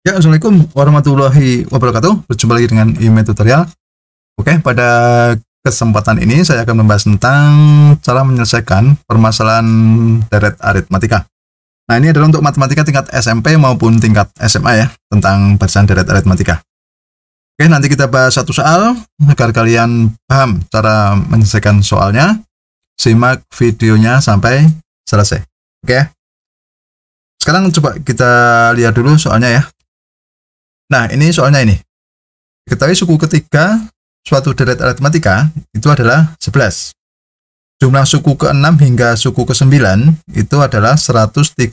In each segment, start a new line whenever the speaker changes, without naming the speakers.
Ya, Assalamualaikum warahmatullahi wabarakatuh. Berjumpa lagi dengan email tutorial. Oke, pada kesempatan ini saya akan membahas tentang cara menyelesaikan permasalahan deret aritmatika. Nah, ini adalah untuk matematika tingkat SMP maupun tingkat SMA ya, tentang barisan deret aritmatika. Oke, nanti kita bahas satu soal agar kalian paham cara menyelesaikan soalnya. Simak videonya sampai selesai. Oke. Sekarang coba kita lihat dulu soalnya ya. Nah, ini soalnya ini. Diketahui suku ketiga suatu deret aritmatika itu adalah 11. Jumlah suku ke-6 hingga suku ke-9 itu adalah 134.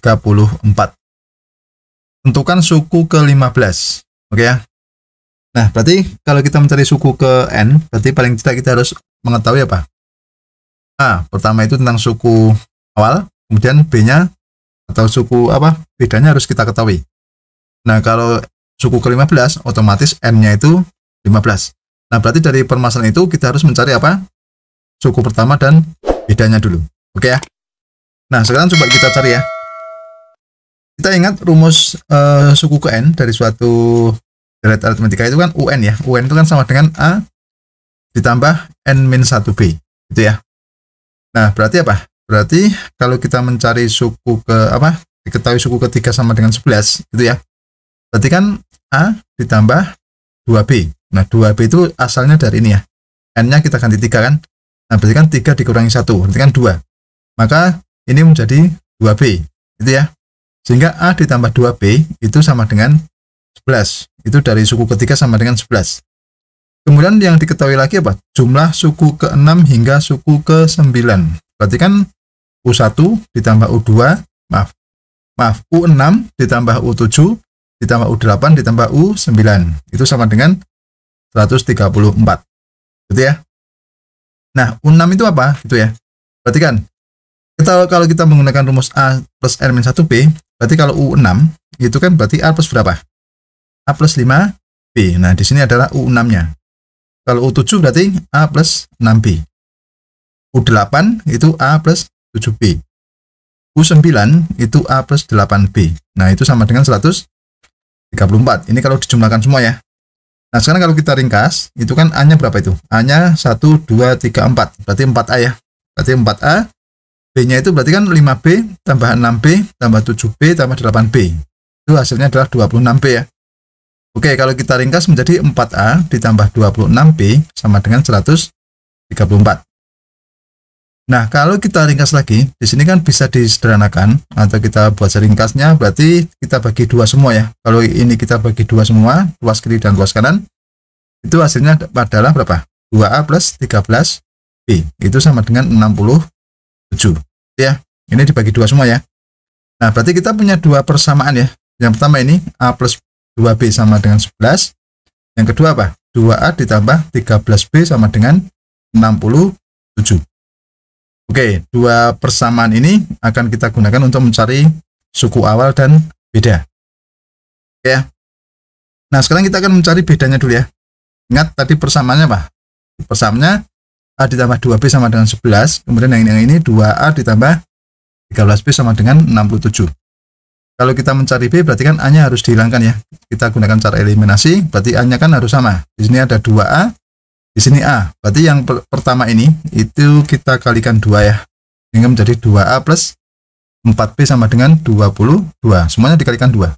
Tentukan suku ke-15. Oke ya. Nah, berarti kalau kita mencari suku ke N, berarti paling tidak kita harus mengetahui apa? A, pertama itu tentang suku awal, kemudian B-nya atau suku apa? Bedanya harus kita ketahui. Nah, kalau suku ke-15, otomatis N-nya itu 15. Nah, berarti dari permasalahan itu kita harus mencari apa? Suku pertama dan bedanya dulu. Oke ya? Nah, sekarang coba kita cari ya. Kita ingat rumus suku ke N dari suatu deret aritmatika itu kan UN ya. UN itu kan sama dengan A ditambah N-1B. Gitu ya. Nah, berarti apa? Berarti kalau kita mencari suku ke apa? Diketahui suku ketiga sama dengan 11, gitu ya. Berarti kan A ditambah 2B. Nah, 2B itu asalnya dari ini ya. N-nya kita ganti 3 kan. Nah, berarti kan 3 dikurangi 1. Berarti kan 2. Maka ini menjadi 2B. Gitu ya. Sehingga A ditambah 2B itu sama dengan 11. Itu dari suku ketiga sama dengan 11. Kemudian yang diketahui lagi apa? Jumlah suku ke-6 hingga suku ke-9. Berarti kan U1 ditambah U2. Maaf. U6 ditambah U7. Ditambah U8 ditambah U9 itu sama dengan 134, gitu ya. Nah, U6 itu apa? Gitu ya. Berarti kan kalau kita menggunakan rumus A plus N-1B, berarti kalau U6 itu kan berarti A plus berapa? A plus 5B. Nah, di sini adalah U6-nya. Kalau U7 berarti A plus 6B. U8 itu A plus 7B. U9 itu A plus 8B. Nah, itu sama dengan 134. Ini kalau dijumlahkan semua ya. Nah, sekarang kalau kita ringkas, itu kan A-nya berapa itu? A-nya 1, 2, 3, 4. Berarti 4A ya. Berarti 4A. B-nya itu berarti kan 5B tambah 6B tambah 7B tambah 8B. Itu hasilnya adalah 26B ya. Oke, kalau kita ringkas menjadi 4A ditambah 26B sama dengan 134. Nah, kalau kita ringkas lagi, di sini kan bisa disederhanakan atau kita buat seringkasnya, berarti kita bagi 2 semua ya. Kalau ini kita bagi 2 semua, luas kiri dan luas kanan, itu hasilnya adalah berapa? 2A plus 13B. Itu sama dengan 67. Ya, ini dibagi 2 semua ya. Nah, berarti kita punya 2 persamaan ya. Yang pertama ini A plus 2B sama dengan 11. Yang kedua apa? 2A ditambah 13B sama dengan 67. Oke, 2 persamaan ini akan kita gunakan untuk mencari suku awal dan beda. Ya. Nah, sekarang kita akan mencari bedanya dulu ya. Ingat tadi persamaannya apa? Persamaannya A ditambah 2B sama dengan 11. Kemudian yang ini 2A ditambah 13B sama dengan 67. Kalau kita mencari B berarti kan A-nya harus dihilangkan ya. Kita gunakan cara eliminasi, berarti A-nya kan harus sama. Di sini ada 2A. Di sini A, berarti yang pertama ini itu kita kalikan 2 ya, sehingga menjadi 2A plus 4B sama dengan 22. Semuanya dikalikan 2.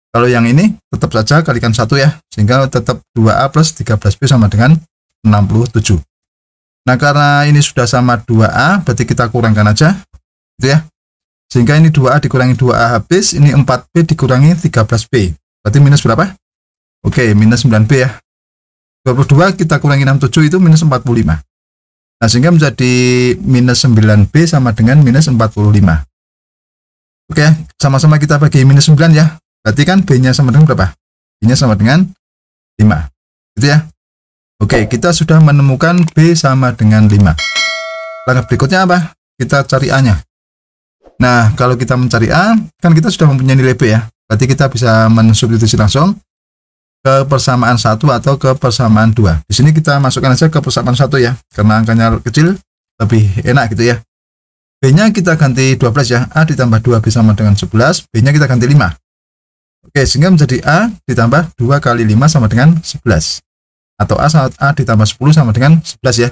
Kalau yang ini tetap saja kalikan 1 ya, sehingga tetap 2A plus 13B sama dengan 67. Nah, karena ini sudah sama 2A, berarti kita kurangkan aja, gitu ya. Sehingga ini 2A dikurangi 2A habis, ini 4B dikurangi 13B. Berarti minus berapa? Oke, minus 9B ya. 22 kita kurangi 67 itu minus 45. Nah, sehingga menjadi minus 9B sama dengan minus 45. Oke, sama-sama kita bagi minus 9 ya. Berarti kan B-nya sama dengan berapa? B-nya sama dengan 5. Gitu ya. Oke, kita sudah menemukan B sama dengan 5. Langkah berikutnya apa? Kita cari A-nya. Nah, kalau kita mencari A, kan kita sudah mempunyai nilai B ya. Berarti kita bisa mensubstitusi langsung ke persamaan 1 atau ke persamaan 2. Di sini kita masukkan aja ke persamaan 1 ya, karena angkanya kecil lebih enak gitu ya. B-nya kita ganti 12 ya. A ditambah 2B sama dengan 11. B-nya kita ganti 5. Oke, sehingga menjadi A ditambah 2 kali 5 sama dengan 11. Atau A ditambah 10 sama dengan 11 ya.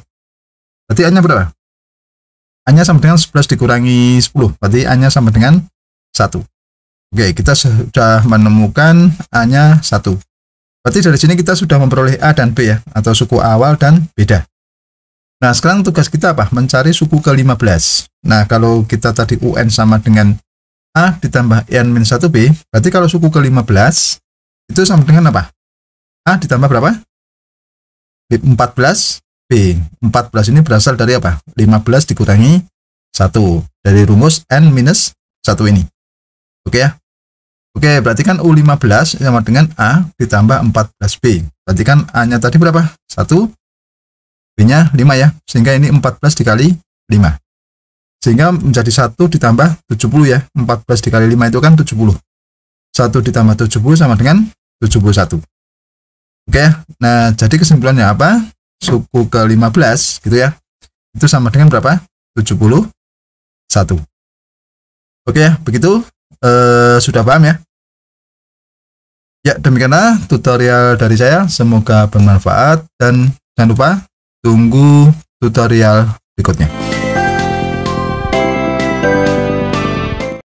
Berarti A-nya berapa? A-nya sama dengan 11 dikurangi 10. Berarti A-nya sama dengan 1. Oke, kita sudah menemukan A-nya 1. Berarti dari sini kita sudah memperoleh A dan B ya, atau suku awal dan beda. Nah, sekarang tugas kita apa? Mencari suku ke-15. Nah, kalau kita tadi UN sama dengan A ditambah N-1B, berarti kalau suku ke-15 itu sama dengan apa? A ditambah berapa? 14B. 14 ini berasal dari apa? 15 dikurangi 1. Dari rumus N-1 ini. Oke ya? Oke, berarti kan U15 sama dengan A ditambah 14B. Berarti kan A-nya tadi berapa? 1, B-nya 5 ya. Sehingga ini 14 dikali 5. Sehingga menjadi 1 ditambah 70 ya. 14 dikali 5 itu kan 70. 1 ditambah 70 sama dengan 71. Oke ya. Nah, jadi kesimpulannya apa? Suku ke-15 gitu ya. Itu sama dengan berapa? 71. Oke ya, begitu. Sudah paham ya? Ya, demikianlah tutorial dari saya. Semoga bermanfaat dan jangan lupa tunggu tutorial berikutnya.